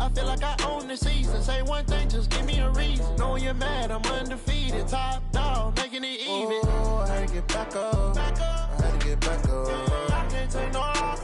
I feel like I own the season. Say one thing, just give me a reason. Knowing you're mad, I'm undefeated. Top dog, making it even. Oh, I had to get back up. I had to get back up. I can't take no loss.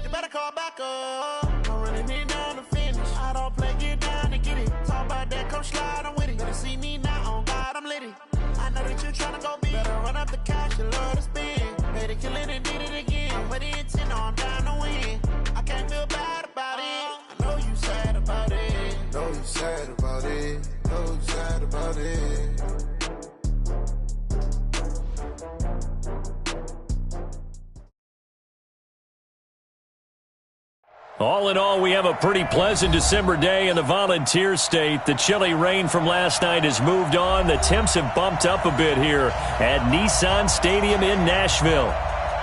You better call back up. I'm running it down to finish. I don't play, get down to get it. Talk about that, come slide, I'm with it. Better see me now, on God, I'm litty. I know that you're trying to go big. Better run up the cash, you love to spend. Made it, kill it, and did it again. But the intent, no, I'm down to win. I can't feel bad about it. I know you sad about it. Know you sad about it. Know you sad about it. All in all, we have a pretty pleasant December day in the Volunteer State. The chilly rain from last night has moved on. The temps have bumped up a bit here at Nissan Stadium in Nashville.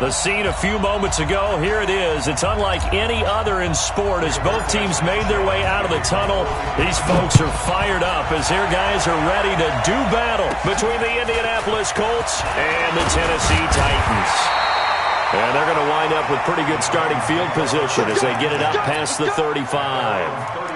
The scene a few moments ago, here it is. It's unlike any other in sport as both teams made their way out of the tunnel. These folks are fired up as their guys are ready to do battle between the Indianapolis Colts and the Tennessee Titans. And they're going to wind up with pretty good starting field position as they get it up past the 35.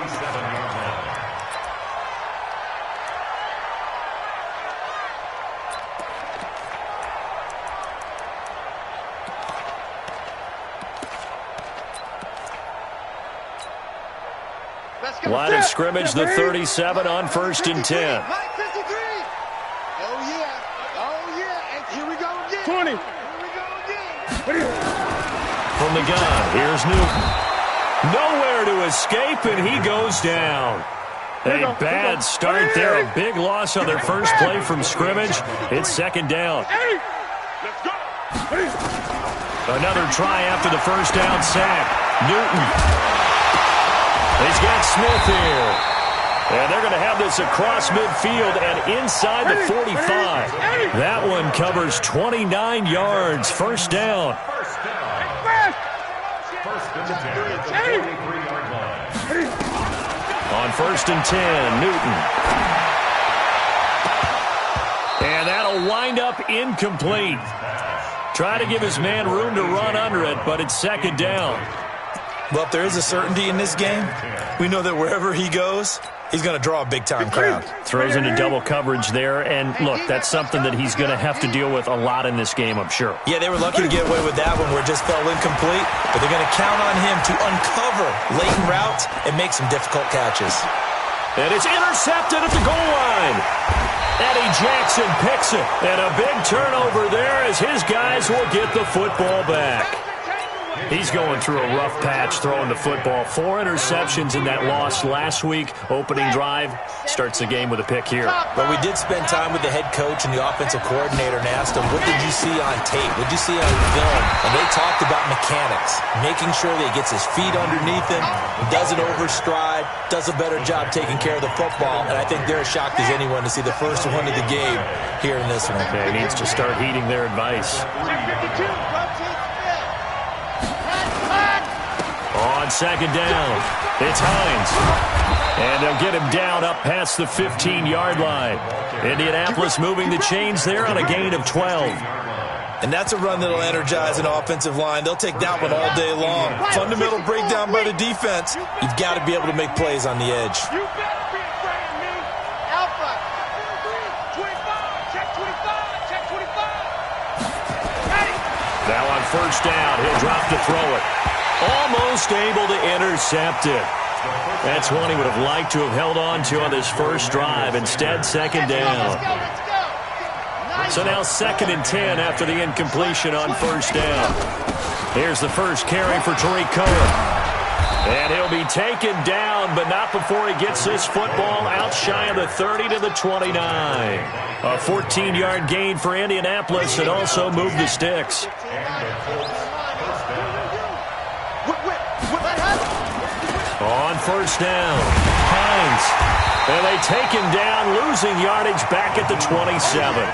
Line of scrimmage, the 37 on 1st and 10. Oh, yeah. Oh, yeah. And here we go again. 20. Here we go again. From the gun, here's Newton. Nowhere to escape, and he goes down. A bad start there. A big loss on their first play from scrimmage. It's 2nd down. Another try after the first down sack. Newton. He's got Smith here. And they're going to have this across midfield and inside the 45. That one covers 29 yards. 1st down. On 1st and 10, Newton. And that'll wind up incomplete. Try to give his man room to run under it, but it's 2nd down. Well, if there is a certainty in this game, we know that wherever he goes, he's going to draw a big-time crowd. Throws into double coverage there, and look, that's something that he's going to have to deal with a lot in this game, I'm sure. Yeah, they were lucky to get away with that one where it just fell incomplete, but they're going to count on him to uncover latent routes and make some difficult catches. And it's intercepted at the goal line. Eddie Jackson picks it, and a big turnover there as his guys will get the football back. He's going through a rough patch throwing the football. 4 interceptions in that loss last week. Opening drive starts the game with a pick here. But we did spend time with the head coach and the offensive coordinator and asked them, what did you see on tape? What did you see on film? And they talked about mechanics, making sure that he gets his feet underneath him, doesn't overstride, does a better job taking care of the football. And I think they're as shocked as anyone to see the first one of the game here in this one. Okay, he needs to start heeding their advice. On 2nd down, it's Hines. And they'll get him down up past the 15-yard line. Indianapolis moving the chains there on a gain of 12. And that's a run that'll energize an offensive line. They'll take that one all day long. Fundamental breakdown by the defense. You've got to be able to make plays on the edge. Now on 1st down, he'll drop to throw it. Almost able to intercept it. That's one he would have liked to have held on to on this first drive. Instead, 2nd down. So now 2nd and 10 after the incompletion on 1st down. Here's the first carry for Tariq Cohen. And he'll be taken down, but not before he gets this football out shy of the 30 to the 29. A 14-yard gain for Indianapolis and also moved the sticks. On 1st down, Hines. And they take him down, losing yardage back at the 27.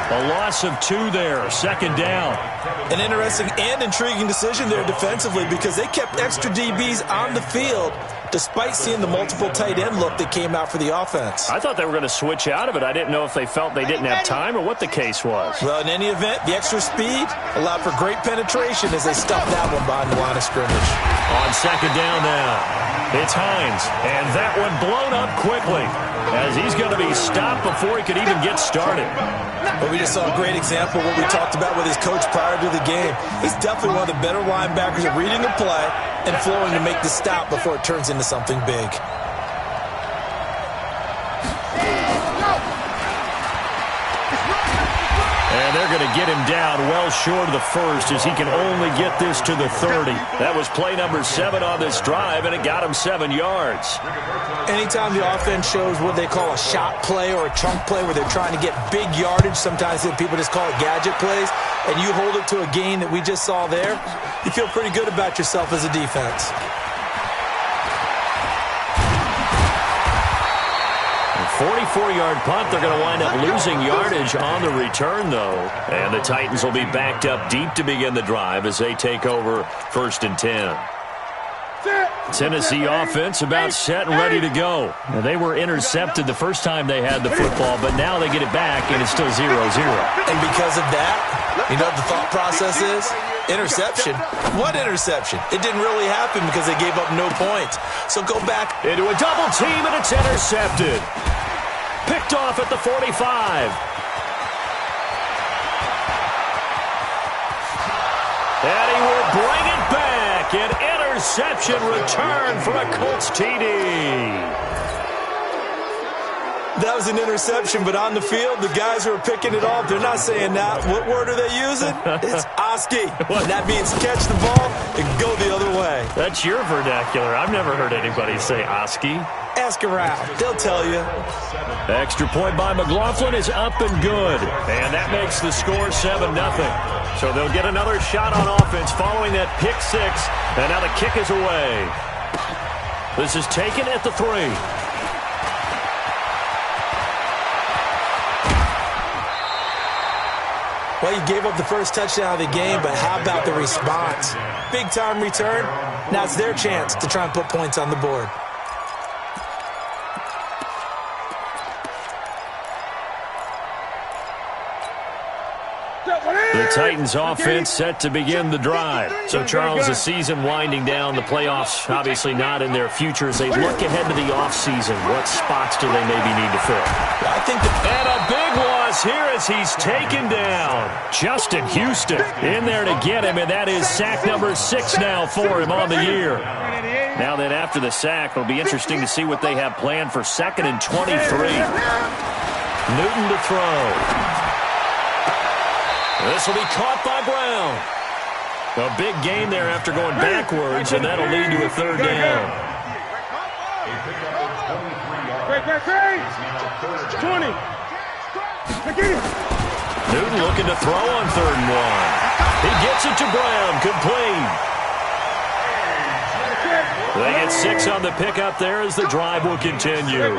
A loss of 2 there, 2nd down. An interesting and intriguing decision there defensively because they kept extra DBs on the field despite seeing the multiple tight end look that came out for the offense. I thought they were going to switch out of it. I didn't know if they felt they didn't have time or what the case was. Well, in any event, the extra speed allowed for great penetration as they stuffed that one behind the line of scrimmage. On 2nd down now. It's Hines, and that one blown up quickly as he's going to be stopped before he could even get started. Well, we just saw a great example of what we talked about with his coach prior to the game. He's definitely one of the better linebackers at reading the play and flowing to make the stop before it turns into something big. And they're going to get him down well short of the first as he can only get this to the 30. That was play number 7 on this drive, and it got him 7 yards. Anytime the offense shows what they call a shot play or a chunk play where they're trying to get big yardage, sometimes people just call it gadget plays, and you hold it to a gain that we just saw there, you feel pretty good about yourself as a defense. 44-yard punt. They're going to wind up losing yardage on the return, though. And the Titans will be backed up deep to begin the drive as they take over 1st and 10. Tennessee offense about set and ready to go. Now, they were intercepted the first time they had the football, but now they get it back, and it's still 0-0. And because of that, you know what the thought process is? Interception. What interception? It didn't really happen because they gave up no points. So go back into a double team, and it's intercepted. Picked off at the 45. And he will bring it back. An interception return for a Colts TD. That was an interception, but on the field, the guys who are picking it off, they're not saying that. What word are they using? It's Oski. That means catch the ball and go the other way. That's your vernacular. I've never heard anybody say Oski. Ask around. They'll tell you. Extra point by McLaughlin is up and good. And that makes the score 7-0. So they'll get another shot on offense following that pick 6. And now the kick is away. This is taken at the 3. Well, you gave up the first touchdown of the game, but how about the response? Big-time return. Now it's their chance to try and put points on the board. The Titans offense set to begin the drive. So, Charles, the season winding down, the playoffs obviously not in their future. As they look ahead to the offseason, what spots do they maybe need to fill? I think and a big loss here as he's taken down. Justin Houston in there to get him, and that is sack number 6 now for him on the year. Now then, after the sack, it'll be interesting to see what they have planned for 2nd and 23. Newton to throw. This will be caught by Brown. A big gain there after going backwards, and that'll lead to a 3rd down. 20. Newton looking to throw on 3rd and 1. He gets it to Brown, complete. They get 6 on the pickup there as the drive will continue.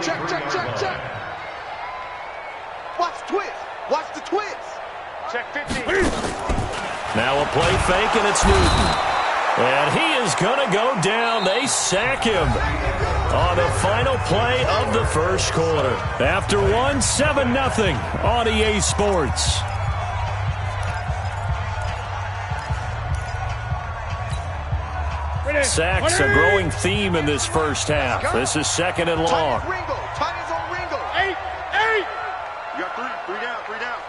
Check. Watch the twist. Watch the twist. Check 15. Now a play fake, and it's Newton. And he is going to go down. They sack him on the final play of the first quarter. After 7-0 on EA Sports. Sacks a growing theme in this first half. This is 2nd and long. Titans on Ringo. 8. You got 3 down.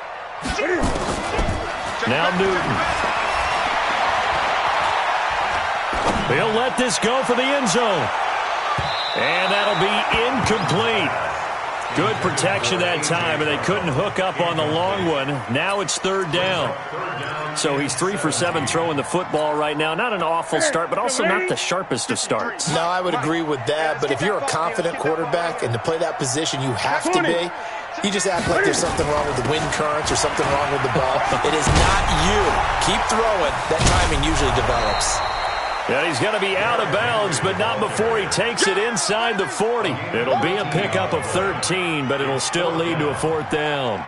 Now Newton. He'll let this go for the end zone. And that'll be incomplete. Good protection that time, and they couldn't hook up on the long one. Now it's 3rd down. So he's 3 for 7 throwing the football right now. Not an awful start, but also not the sharpest of starts. No, I would agree with that. But if you're a confident quarterback and to play that position you have to be, you just act like there's something wrong with the wind currents or something wrong with the ball. It is not you. Keep throwing. That timing usually develops. And he's going to be out of bounds, but not before he takes it inside the 40. It'll be a pickup of 13, but it'll still lead to a 4th down.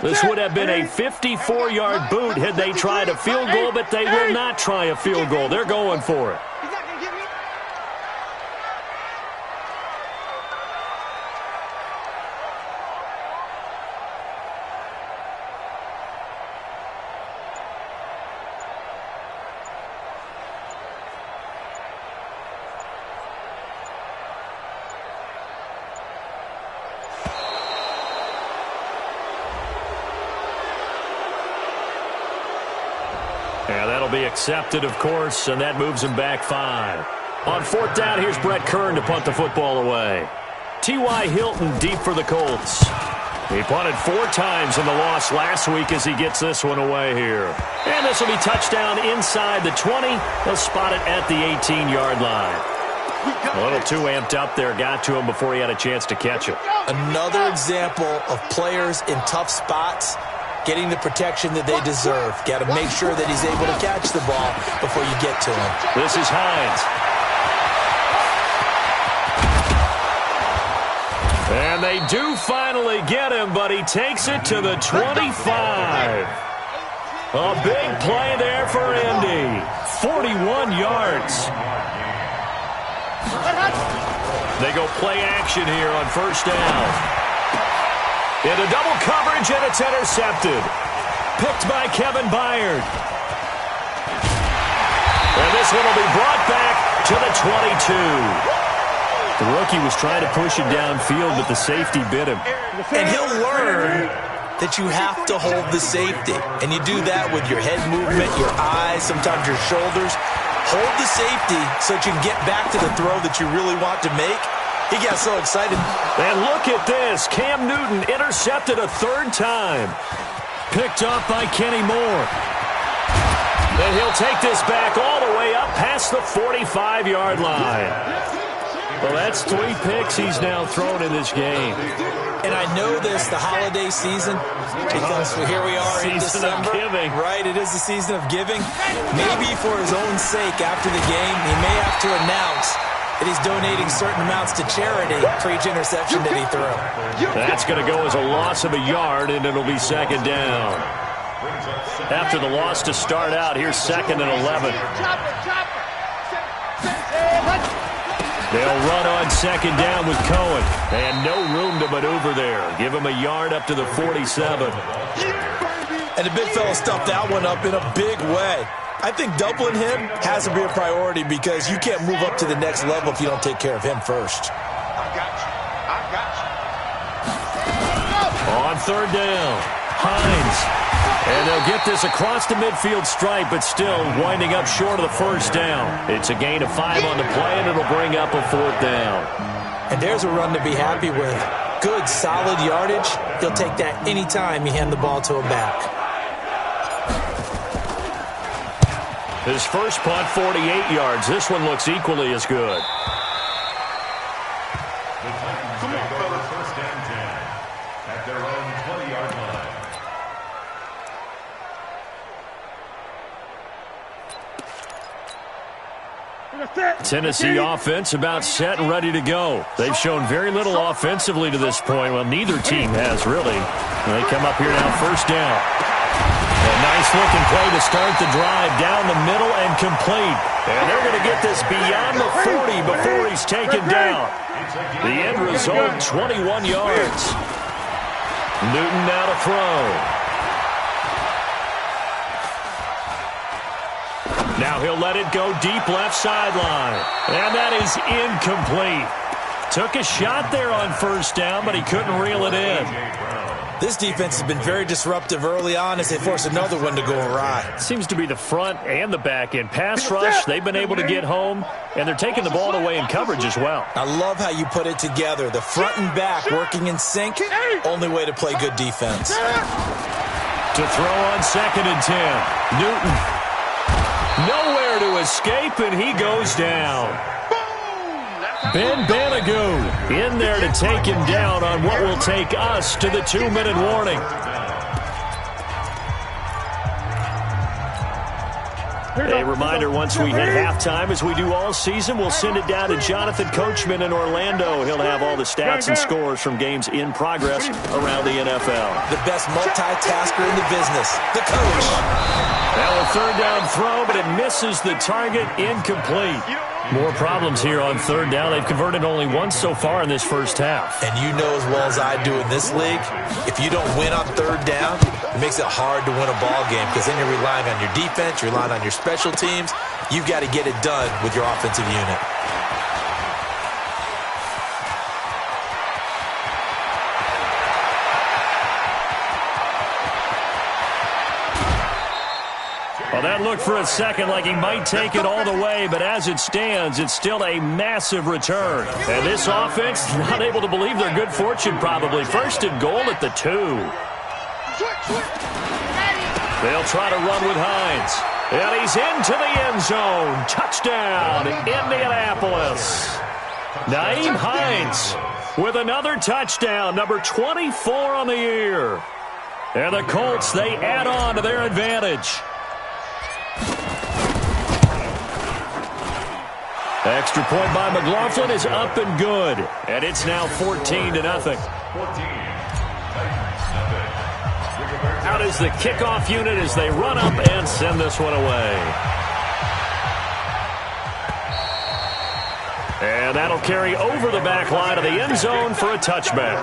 This would have been a 54-yard boot had they tried a field goal, but they will not try a field goal. They're going for it. Yeah, that'll be accepted, of course, and that moves him back 5. On 4th down, here's Brett Kern to punt the football away. T.Y. Hilton deep for the Colts. He punted 4 times in the loss last week as he gets this one away here. And this will be touchdown inside the 20. They'll spot it at the 18-yard line. A little too amped up there, got to him before he had a chance to catch it. Another example of players in tough spots getting the protection that they deserve. Got to make sure that he's able to catch the ball before you get to him. This is Hines. And they do finally get him, but he takes it to the 25. A big play there for Indy. 41 yards. They go play action here on 1st down. Into double coverage, and it's intercepted. Picked by Kevin Byard. And this one will be brought back to the 22. The rookie was trying to push it downfield, but the safety bit him. And he'll learn that you have to hold the safety. And you do that with your head movement, your eyes, sometimes your shoulders. Hold the safety so that you can get back to the throw that you really want to make. He got so excited. And look at this. Cam Newton intercepted a 3rd time. Picked up by Kenny Moore. And he'll take this back all the way up past the 45-yard line. Well, that's 3 picks he's now thrown in this game. And I know this, the holiday season, because here we are in December. Season of giving. Right, it is the season of giving. Maybe for his own sake after the game, he may have to announce that he's donating certain amounts to charity for each interception that he threw. That's going to go as a loss of a yard, and it'll be 2nd down. After the loss to start out, here's 2nd and 11. They'll run on 2nd down with Cohen. And no room to maneuver there. Give him a yard up to the 47. And the big fella stuffed that one up in a big way. I think doubling him has to be a priority because you can't move up to the next level if you don't take care of him first. I got you. On 3rd down, Hines. And they'll get this across the midfield stripe, but still winding up short of the 1st down. It's a gain of 5 on the play, and it'll bring up a 4th down. And there's a run to be happy with. Good, solid yardage. He'll take that anytime you hand the ball to a back. His first punt, 48 yards. This one looks equally as good. Come on, fellas. 1st and 10 at their own 20-yard line. Tennessee offense about set and ready to go. They've shown very little offensively to this point. Well, neither team has, really. They come up here now, 1st down. A nice-looking play to start the drive down the middle and complete. And they're going to get this beyond the 40 before he's taken down. The end result, 21 yards. Newton now to throw. Now he'll let it go deep left sideline. And that is incomplete. Took a shot there on 1st down, but he couldn't reel it in. This defense has been very disruptive early on as they force another one to go awry. Seems to be the front and the back end. Pass rush, they've been able to get home, and they're taking the ball away in coverage as well. I love how you put it together. The front and back working in sync, only way to play good defense. To throw on 2nd and 10. Newton. Nowhere to escape, and he goes down. Ben Banagou in there to take him down on what will take us to the 2-minute warning. A reminder, once we hit halftime, as we do all season, we'll send it down to Jonathan Coachman in Orlando. He'll have all the stats and scores from games in progress around the NFL. The best multitasker in the business, the coach. Now a third down throw, but it misses the target, incomplete. More problems here on third down. They've converted only once so far in this first half. And you know as well as I do in this league, if you don't win on third down, it makes it hard to win a ball game because then you're relying on your defense, you're relying on your special teams. You've got to get it done with your offensive unit. Well, that looked for a second like he might take it all the way, but as it stands, it's still a massive return. And this offense, not able to believe their good fortune probably. First and goal at the 2. They'll try to run with Hines. And he's into the end zone. Touchdown, Indianapolis. Nyheim Hines with another touchdown, number 24 on the year. And the Colts, they add on to their advantage. Extra point by McLaughlin is up and good. And it's now 14-0. Out is the kickoff unit as they run up and send this one away. And that'll carry over the back line of the end zone for a touchback.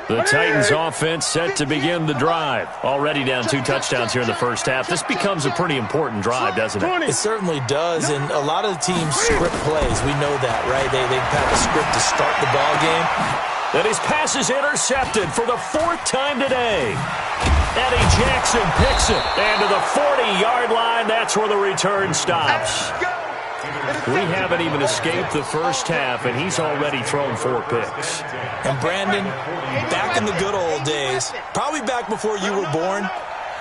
The Titans offense set to begin the drive. Already down 2 touchdowns here in the first half. This becomes a pretty important drive, doesn't it? It certainly does, and a lot of the teams script plays. We know that, right? They have a script to start the ball game. And his pass is intercepted for the 4th time today. Eddie Jackson picks it. And to the 40-yard line, that's where the return stops. We haven't even escaped the first half, and he's already thrown 4 picks. And Brandon, back in the good old days, probably back before you were born,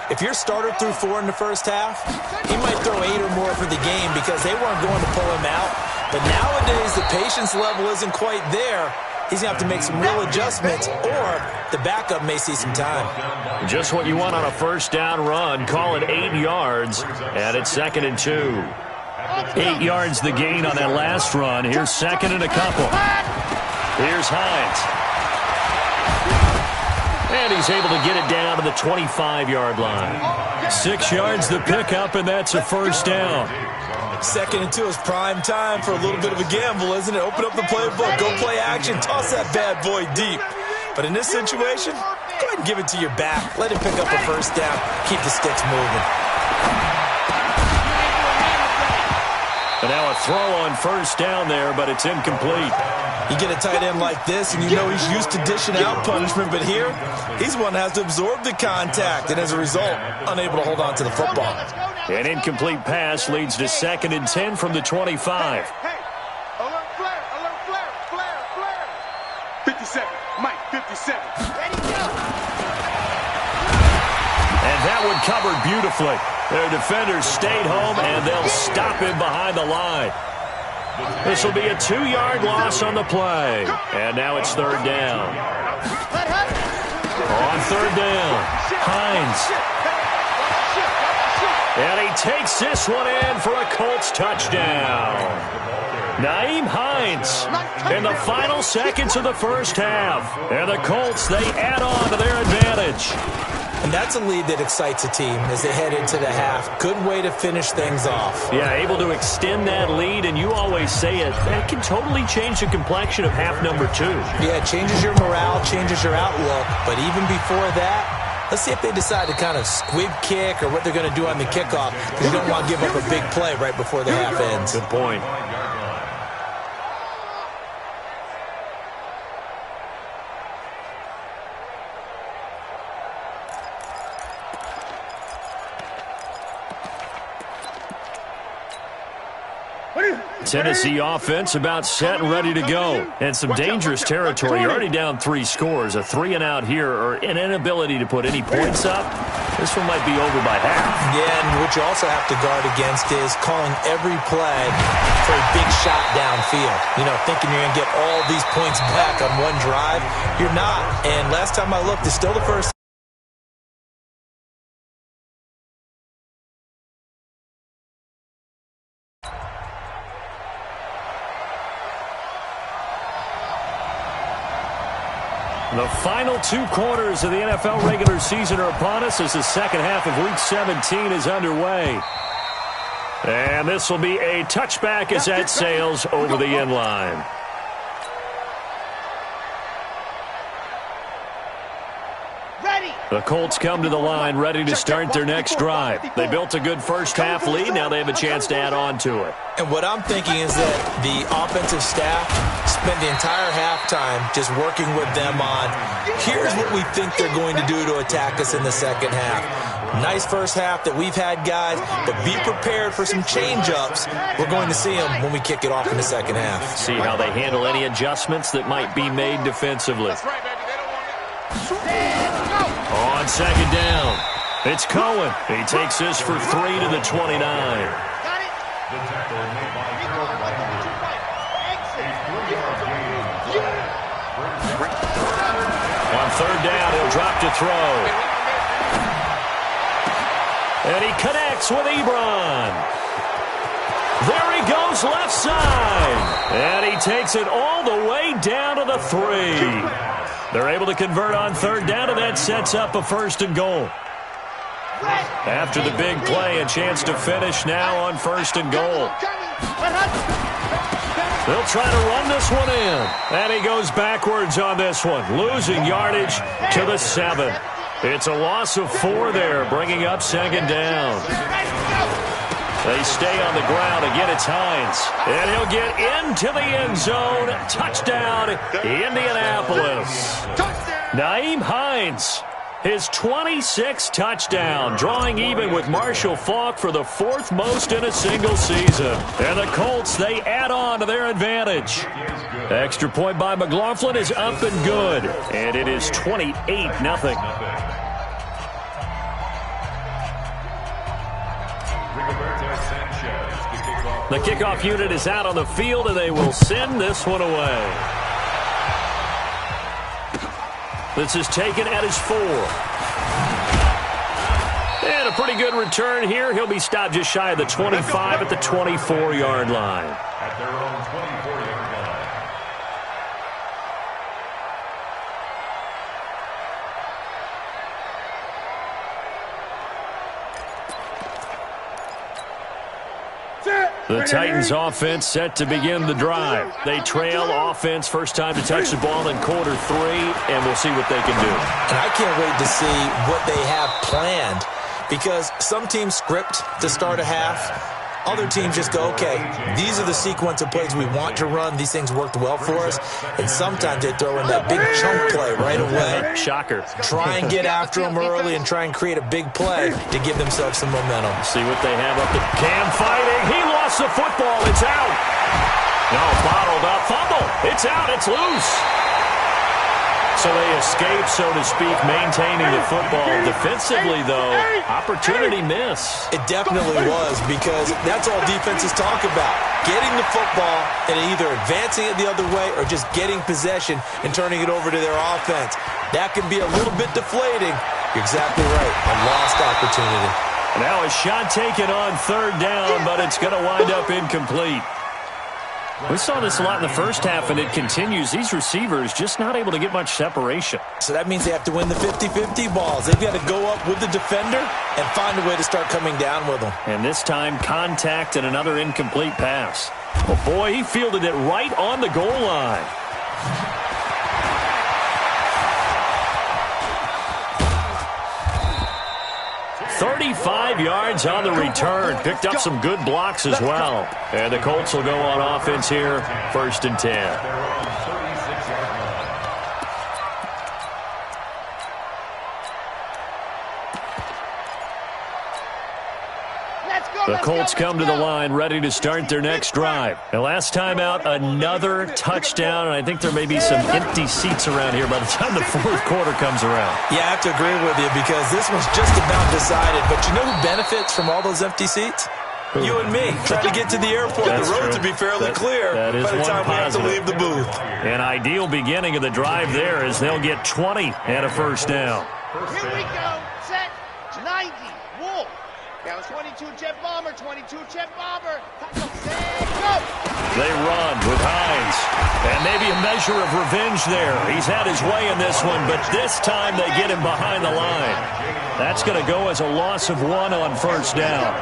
if your starter threw 4 in the first half, he might throw 8 or more for the game because they weren't going to pull him out. But nowadays, the patience level isn't quite there. He's going to have to make some real adjustments, or the backup may see some time. Just what you want on a first down run. Call it 8 yards, and it's 2nd and 2. 8 yards the gain on that last run. Here's 2nd and a couple. Here's Hines. And he's able to get it down to the 25-yard line. 6 yards the pickup, and that's a first down. 2nd and 2 is prime time for a little bit of a gamble, isn't it? Open up the playbook, go play action, toss that bad boy deep. But in this situation, go ahead and give it to your back. Let him pick up a first down. Keep the sticks moving. And now a throw on first down there, but it's incomplete. You get a tight end like this, and you know he's used to dishing out punishment, but here, he's one that has to absorb the contact, and as a result, unable to hold on to the football. An incomplete pass leads to 2nd and 10 from the 25. Hey, alert flare. 57, Mike, 57. Ready, go. And that one covered beautifully. Their defenders stayed home, and they'll stop him behind the line. This will be a 2-yard loss on the play. And now it's 3rd down. On 3rd down, Hines. And he takes this one in for a Colts touchdown. Nyheim Hines in the final seconds of the first half. And the Colts, they add on to their advantage. And that's a lead that excites a team as they head into the half. Good way to finish things off. Yeah, able to extend that lead, and you always say it, that can totally change the complexion of half number 2. Yeah, it changes your morale, changes your outlook. But even before that, let's see if they decide to kind of squib kick or what they're going to do on the kickoff, because you don't want to give up a big play right before the half ends. Good point. Tennessee offense about set and ready to go. And some dangerous territory. You're already down 3 scores. A 3-and-out here, or an inability to put any points up. This one might be over by half. Yeah, and what you also have to guard against is calling every play for a big shot downfield. You know, thinking you're going to get all these points back on one drive. You're not. And last time I looked, it's still the first. The final 2 quarters of the NFL regular season are upon us as the second half of Week 17 is underway. And this will be a touchback as that sails over the end line. The Colts come to the line ready to start their next drive. They built a good first-half lead. Now they have a chance to add on to it. And what I'm thinking is that the offensive staff spent the entire halftime just working with them on, here's what we think they're going to do to attack us in the second half. Nice first half that we've had, guys, but be prepared for some change-ups. We're going to see them when we kick it off in the second half. See how they handle any adjustments that might be made defensively. On second down, it's Cohen. He takes this for 3 to the 29. On third down, he'll drop to throw. And he connects with Ebron. There he goes left side. And he takes it all the way down to the 3. They're able to convert on third down, and that sets up a 1st and goal. After the big play, a chance to finish now on 1st and goal. They'll try to run this one in. And he goes backwards on this one, losing yardage to the 7. It's a loss of 4 there, bringing up second down. They stay on the ground. Again, it's Hines. And he'll get into the end zone. Touchdown, Indianapolis. Nyheim Hines, his 26th touchdown, drawing even with Marshall Faulk for the 4th most in a single season. And the Colts, they add on to their advantage. Extra point by McLaughlin is up and good. And it is 28-0. The kickoff unit is out on the field, and they will send this one away. This is taken at his 4. And a pretty good return here. He'll be stopped just shy of the 25 at the 24-yard line. At their own 24-yard line. The Titans offense set to begin the drive. They trail offense, first time to touch the ball in quarter 3, and we'll see what they can do. And I can't wait to see what they have planned, because some teams script to start a half. Other teams just go, okay, these are the sequence of plays we want to run. These things worked well for us. And sometimes they throw in that big chunk play right away. Shocker. Try and get after them early and try and create a big play to give themselves some momentum. See what they have up there. Cam fighting. He lost the football. It's out. No, bottled up. Fumble. It's out. It's loose. So they escape, so to speak, maintaining the football. Defensively, though, opportunity miss. It definitely was, because that's all defenses talk about. Getting the football and either advancing it the other way or just getting possession and turning it over to their offense. That can be a little bit deflating. You're exactly right. A lost opportunity. Now a shot taken on third down, but it's going to wind up incomplete. We saw this a lot in the first half, and it continues. These receivers just not able to get much separation. So that means they have to win the 50-50 balls. They've got to go up with the defender and find a way to start coming down with them. And this time, contact and another incomplete pass. Oh, boy, he fielded it right on the goal line. 35 yards on the return. Picked up some good blocks as well. And the Colts will go on offense here, 1st and 10. Let's go! The Colts come to the line ready to start their next drive. And last time out, another touchdown, and I think there may be some empty seats around here by the time the fourth quarter comes around. Yeah, I have to agree with you because this one's just about decided. But you know who benefits from all those empty seats? You and me, trying to get to the airport. That's the road true. to be fairly clear that is by the time we have to positive. leave the booth. An ideal beginning of the drive there as they'll get 20 and a first down. Here we go. Set. 90. Wolf. That was 22 jet bomber. 22 jet bomber. Set. Go. They run with Hines. And maybe a measure of revenge there. He's had his way in this one, but this time they get him behind the line. That's going to go as a loss of 1 on first down.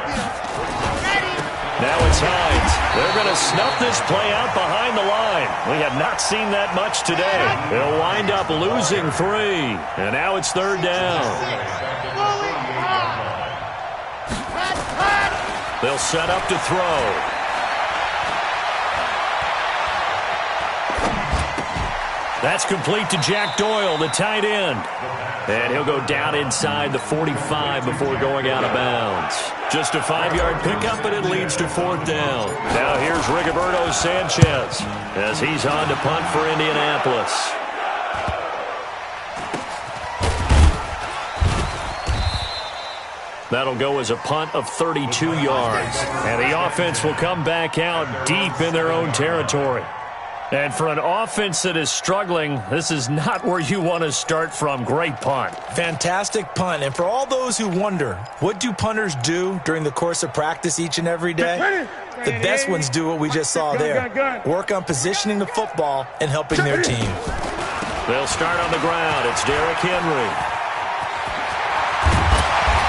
Now it's Hines. They're going to snuff this play out behind the line. We have not seen that much today. They'll wind up losing 3. And now it's third down. They'll set up to throw. That's complete to Jack Doyle, the tight end. And he'll go down inside the 45 before going out of bounds. Just a 5-yard pickup, and it leads to fourth down. Now here's Rigoberto Sanchez as he's on to punt for Indianapolis. That'll go as a punt of 32 yards. And the offense will come back out deep in their own territory. And for an offense that is struggling, this is not where you want to start from. Great punt. Fantastic punt. And for all those who wonder, what do punters do during the course of practice each and every day? The best ones do what we just saw there. Work on positioning the football and helping their team. They'll start on the ground. It's Derrick Henry.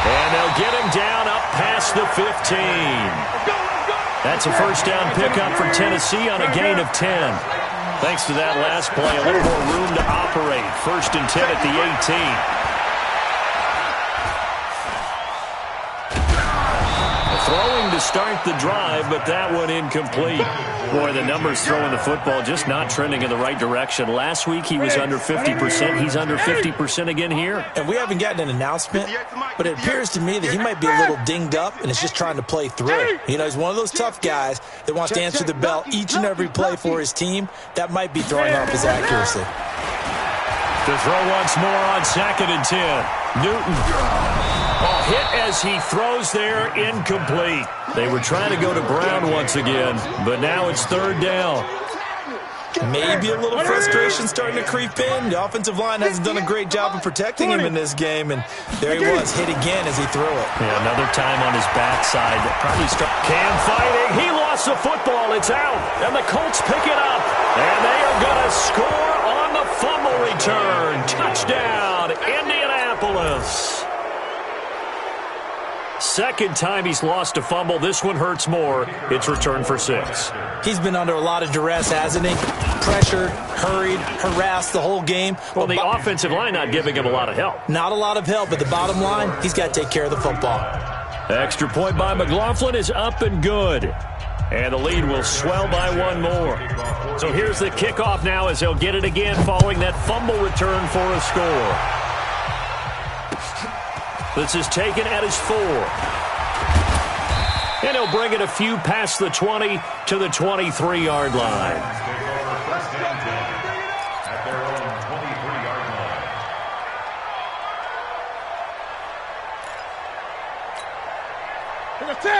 And they'll get him down up past the 15. That's a first down pickup for Tennessee on a gain of 10. Thanks to that last play, a little more room to operate. First and 10 at the 18. Throwing to start the drive, but that one incomplete. Boy, the numbers throwing the football just not trending in the right direction. Last week he was under 50%. He's under 50% again here. And we haven't gotten an announcement, but it appears to me that he might be a little dinged up and is just trying to play through. You know, he's one of those tough guys that wants to answer the bell each and every play for his team. That might be throwing off his accuracy. To throw once more on 2nd and 10. Newton. Hit as he throws there, incomplete. They were trying to go to Brown once again, but now it's third down. Maybe a little frustration starting to creep in. The offensive line hasn't done a great job of protecting him in this game, and there he was, hit again as he threw it. Yeah, another time on his backside. Probably Cam fighting. He lost the football. It's out, and the Colts pick it up, and they are going to score on the fumble return. Touchdown, Indianapolis. Second time he's lost a fumble. This one hurts more. It's returned for 6. He's been under a lot of duress, hasn't he? Pressured, hurried, harassed the whole game. Well, the offensive line not giving him a lot of help. Not a lot of help, but the bottom line, he's got to take care of the football. Extra point by McLaughlin is up and good. And the lead will swell by 1 more. So here's the kickoff now as they'll get it again following that fumble return for a score. This is taken at his 4. And he'll bring it a few past the 20 to the 23-yard line. First and 10 at their own 23-yard line.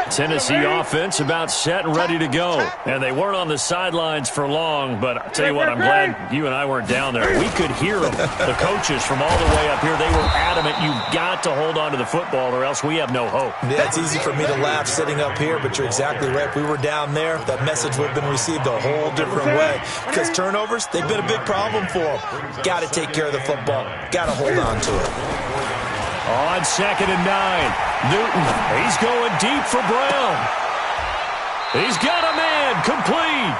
Tennessee offense about set and ready to go. And they weren't on the sidelines for long, but I'll tell you what, I'm glad you and I weren't down there. We could hear them, the coaches from all the way up here. They were adamant, you've got to hold on to the football or else we have no hope. Yeah, it's easy for me to laugh sitting up here, but you're exactly right. If we were down there, that message would have been received a whole different way. Because turnovers, they've been a big problem for them. Got to take care of the football. Got to hold on to it. On 2nd and 9, Newton, he's going deep for Brown. He's got a man, complete.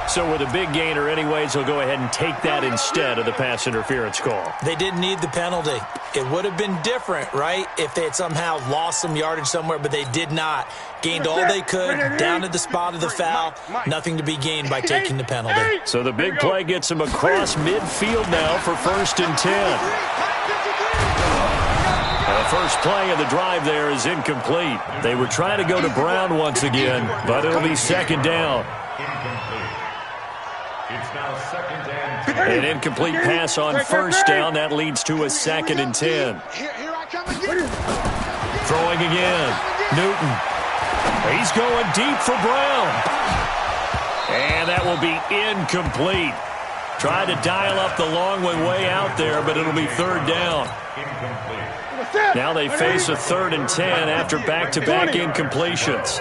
So with a big gainer anyways, he'll go ahead and take that instead of the pass interference call. They didn't need the penalty. It would have been different, right, if they had somehow lost some yardage somewhere, but they did not. Gained all they could, down at the spot of the foul. Nothing to be gained by taking the penalty. So the big play gets him across midfield now for 1st and 10. The first play of the drive there is incomplete. They were trying to go to Brown once again, but it'll be second down. It's now second and 10. An incomplete pass on first down. That leads to a 2nd and 10. Here I come again. Throwing again. Newton. He's going deep for Brown. And that will be incomplete. Tried to dial up the long one way out there, but it'll be third down. Now they face a 3rd and 10 after back-to-back incompletions.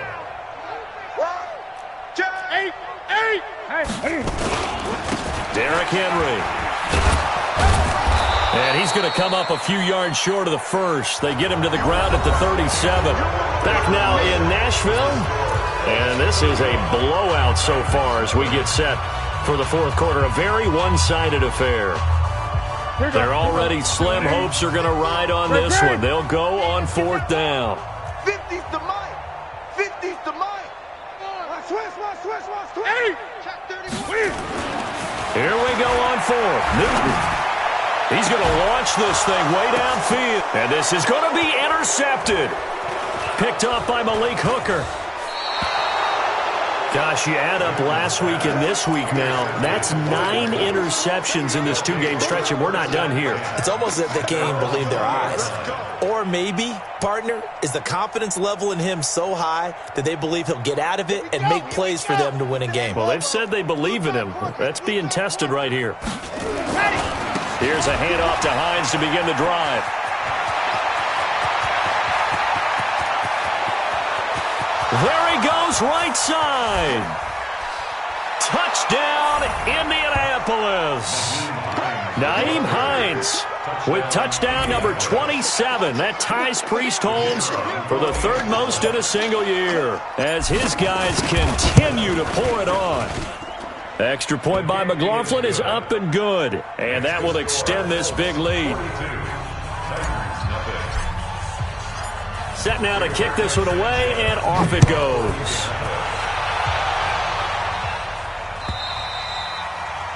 Derrick Henry. And he's going to come up a few yards short of the first. They get him to the ground at the 37. Back now in Nashville. And this is a blowout so far as we get set for the fourth quarter. A very one-sided affair. They're already slim hopes are going to ride on this one. They'll go on 4th down. 50's the mine. 50's the mine. Here we go on 4th. Newton. He's going to launch this thing way downfield. And this is going to be intercepted. Picked up by Malik Hooker. Gosh, you add up last week and this week now. That's 9 interceptions in this 2-game stretch, and we're not done here. It's almost as if they can't even believe their eyes. Or maybe, partner, is the confidence level in him so high that they believe he'll get out of it and make plays for them to win a game. Well, they've said they believe in him. That's being tested right here. Here's a handoff to Hines to begin the drive. There he goes, right side. Touchdown, Indianapolis. Nyheim Hines with touchdown number 27. That ties Priest Holmes for the 3rd most in a single year as his guys continue to pour it on. Extra point by McLaughlin is up and good, and that will extend this big lead. Set now to kick this one away, and off it goes.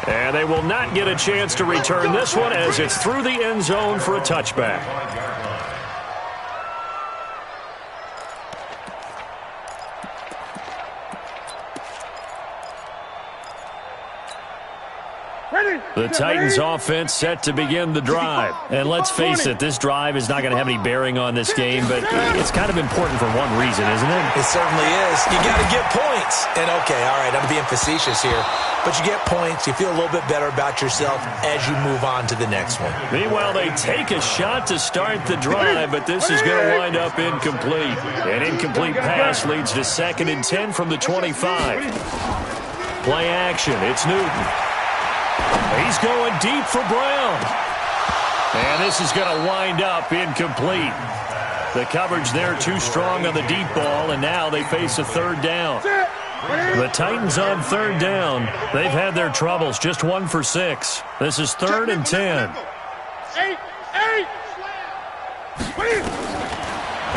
And they will not get a chance to return this one as it's through the end zone for a touchback. The Titans offense set to begin the drive. And let's face it, this drive is not going to have any bearing on this game, but it's kind of important for one reason, isn't it? It certainly is. You got to get points. And okay, all right, I'm being facetious here. But you get points, you feel a little bit better about yourself as you move on to the next one. Meanwhile, they take a shot to start the drive, but this is going to wind up incomplete. An incomplete pass leads to 2nd and 10 from the 25. Play action, it's Newton. He's going deep for Brown. And this is going to wind up incomplete. The coverage there too strong on the deep ball, and now they face a 3rd down. The Titans on 3rd down. They've had their troubles, just 1 for 6. This is 3rd and 10.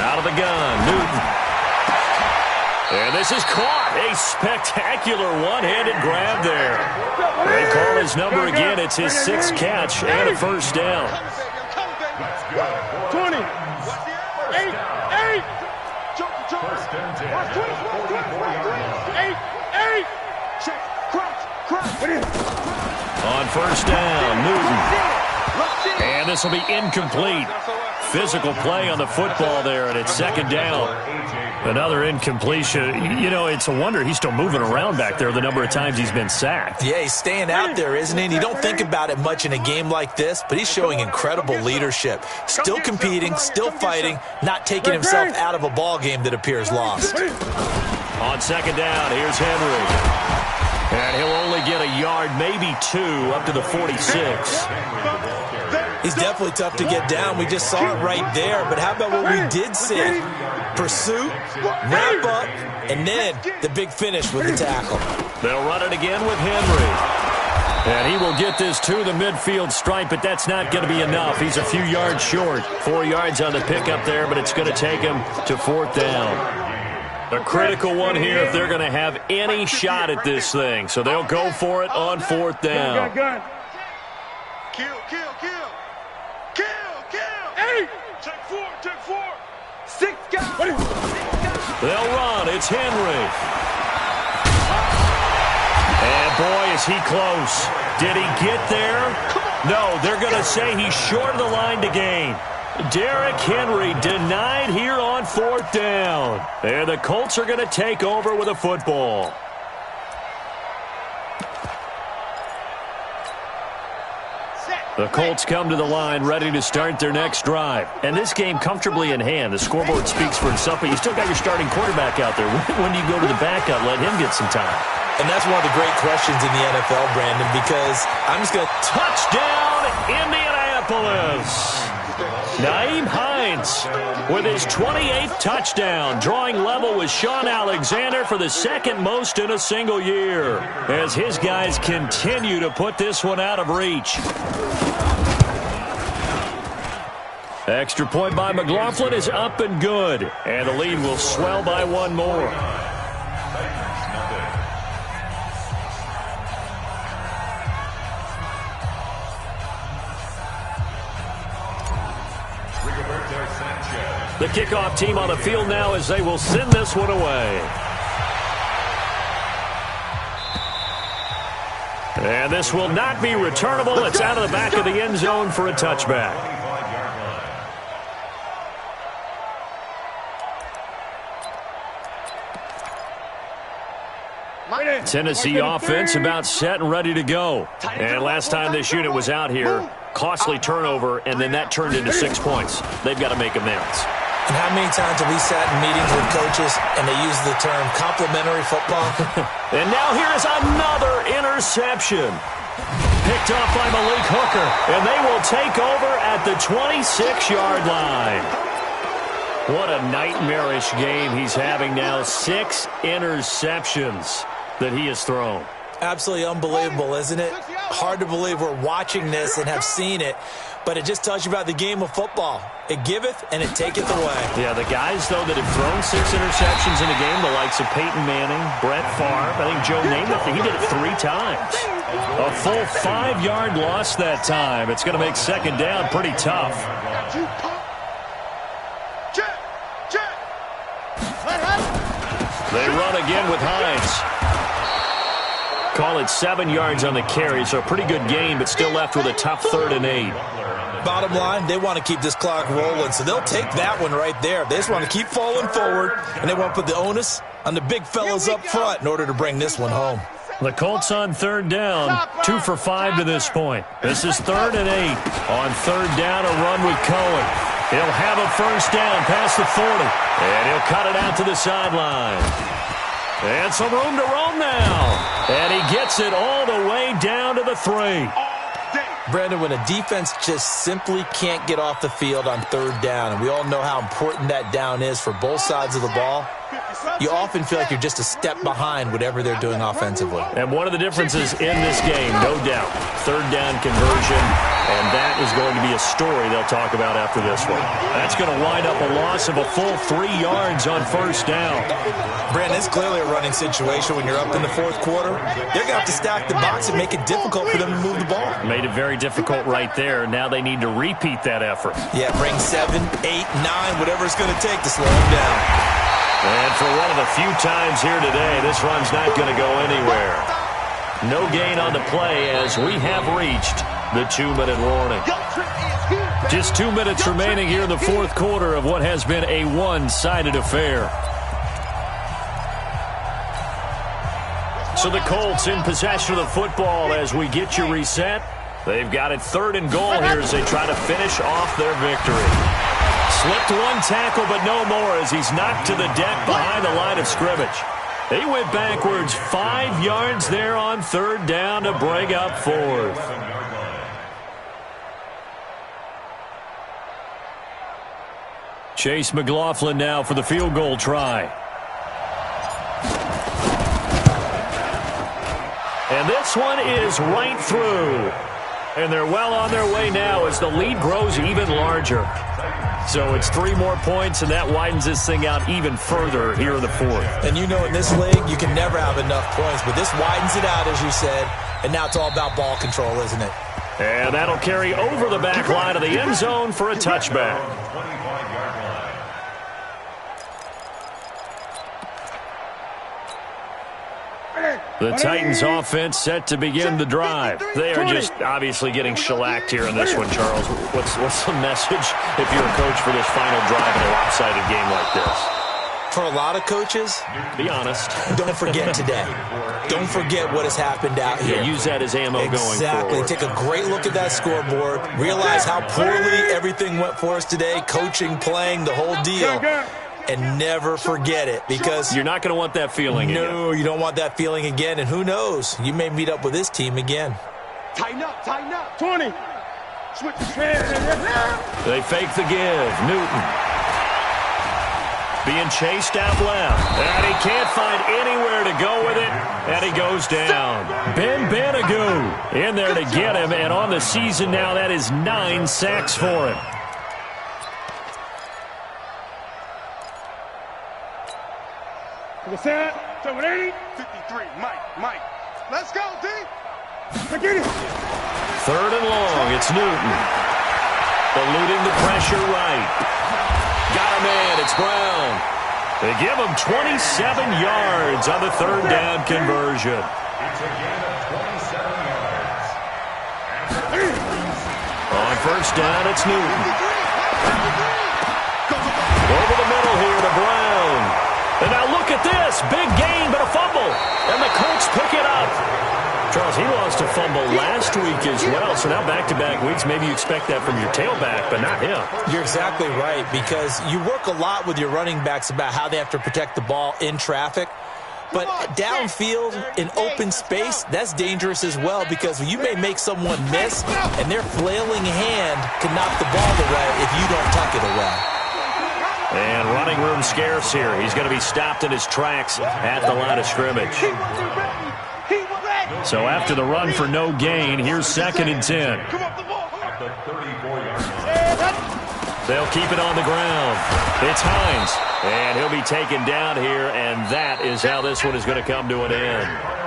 Out of the gun, Newton. And this is caught. A spectacular one-handed grab there. They call his number again. It's his 6th catch and a 1st down. 20. 8. First and 10. On 1st down, Newton. And this will be incomplete. Physical play on the football there, and it's 2nd down. Another incompletion. You know, it's a wonder he's still moving around back there the number of times he's been sacked. Yeah, he's staying out there, isn't he? And you don't think about it much in a game like this, but he's showing incredible leadership. Still competing, still fighting, not taking himself out of a ball game that appears lost. On 2nd down, here's Henry. And he'll only get a yard, maybe 2, up to the 46. He's definitely tough to get down. We just saw it right there. But how about what we did see? Pursuit, wrap up, and then the big finish with the tackle. They'll run it again with Henry. And he will get this to the midfield stripe, but that's not going to be enough. He's a few yards short. 4 yards on the pickup there, but it's going to take him to 4th down. A critical one here if they're going to have any shot at this thing. So they'll go for it on 4th down. Kill. Check four. 6 guys. They'll run. It's Henry. And boy, is he close. Did he get there? No, they're going to say he's short of the line to gain. Derrick Henry denied here on 4th down. And the Colts are going to take over with a football. The Colts come to the line ready to start their next drive. And this game comfortably in hand. The scoreboard speaks for itself, but you still got your starting quarterback out there. When do you go to the backup? Let him get some time. And that's one of the great questions in the NFL, Brandon, because I'm just going to... Touchdown, Indianapolis! Nyheim Hines with his 28th touchdown, drawing level with Shaun Alexander for the second most in a single year, as his guys continue to put this one out of reach. Extra point by McLaughlin is up and good, and the lead will swell by one more. The kickoff team on the field now as they will send this one away. And this will not be returnable. It's out of the back of the end zone for a touchback. Tennessee offense about set and ready to go. And last time this unit was out here, costly turnover, and then that turned into 6 points. They've got to make amends. And how many times have we sat in meetings with coaches and they use the term complimentary football? And now here is another interception. Picked off by Malik Hooker, and they will take over at the 26-yard line. What a nightmarish game he's having now. 6 interceptions that he has thrown. Absolutely unbelievable, isn't it? Hard to believe we're watching this and have seen it, but it just tells you about the game of football. It giveth and it taketh away. Yeah, the guys, though, that have thrown 6 interceptions in a game, the likes of Peyton Manning, Brett Favre, I think Joe Namath, he did it 3 times. A full 5-yard loss that time. It's going to make second down pretty tough. They run again with Hines. Call it 7 yards on the carry, so a pretty good game, but still left with a tough 3rd and 8. Bottom line, they want to keep this clock rolling, so they'll take that one right there. They just want to keep falling forward, and they want to put the onus on the big fellas up front in order to bring this one home. The Colts on 3rd down, 2 for 5 to this point. This is 3rd and 8. On 3rd down, a run with Cohen. He'll have a first down past the 40, and he'll cut it out to the sideline. And some room to roam now. And he gets it all the way down to the 3. Brandon, when a defense just simply can't get off the field on 3rd down, and we all know how important that down is for both sides of the ball, you often feel like you're just a step behind whatever they're doing offensively. And one of the differences in this game, no doubt, 3rd down conversion, and that is going to be a story they'll talk about after this one. That's going to wind up a loss of a full 3 yards on 1st down. Brandon, it's clearly a running situation when you're up in the 4th quarter. They're going to have to stack the box and make it difficult for them to move the ball. Made it very difficult right there. Now they need to repeat that effort. Yeah, bring 7, 8, 9, whatever it's going to take to slow them down. And for one of the few times here today, this run's not going to go anywhere. No gain on the play as we have reached the 2-minute warning. Just 2 minutes remaining here in the 4th quarter of what has been a one-sided affair. So the Colts in possession of the football as we get you reset. They've got it 3rd and goal here as they try to finish off their victory. Slipped one tackle, but no more as he's knocked to the deck behind the line of scrimmage. He went backwards 5 yards there on 3rd down to bring up 4th. Chase McLaughlin now for the field goal try. And this one is right through. And they're well on their way now as the lead grows even larger. So it's 3 more points, and that widens this thing out even further here in the 4th. And you know in this league, you can never have enough points, but this widens it out, as you said, and now it's all about ball control, isn't it? And that'll carry over the back line of the end zone for a touchback. The Titans offense set to begin the drive. They are just obviously getting shellacked here in this one, Charles. What's the message if you're a coach for this final drive in a lopsided game like this? For a lot of coaches, be honest. Don't forget today. Don't forget what has happened out here. Yeah, use that as ammo going forward. Exactly. Take a great look at that scoreboard. Realize how poorly everything went for us today. Coaching, playing, the whole deal. And never forget it, because you're not going to want that feeling again. No, you don't want that feeling again. And who knows? You may meet up with this team again. Tighten up, tighten up. 20. Switch. They fake the give. Newton. Being chased out left. And he can't find anywhere to go with it. And he goes down. Ben Banagoo in there to get him. And on the season now, that is 9 sacks for him. What's that? 780. 53. Mike. Let's go, D. Get it. 3rd and long. It's Newton. Eluding the pressure right. Got a man. It's Brown. They give him 27 yards on the 3rd down conversion. It's a gain of 27 yards. On 1st down, it's Newton. Over the middle here to Brown. And now look at this. Big gain, but a fumble. And the Colts pick it up. Charles, he lost a fumble last week as well. So now back-to-back weeks, maybe you expect that from your tailback, but not him. You're exactly right, because you work a lot with your running backs about how they have to protect the ball in traffic. But downfield, in open space, that's dangerous as well, because you may make someone miss, and their flailing hand can knock the ball away if you don't tuck it away. And running room scarce here. He's going to be stopped in his tracks at the line of scrimmage. So after the run for no gain, here's 2nd and 10. At the 34-yard line. They'll keep it on the ground. It's Hines. And he'll be taken down here, and that is how this one is going to come to an end.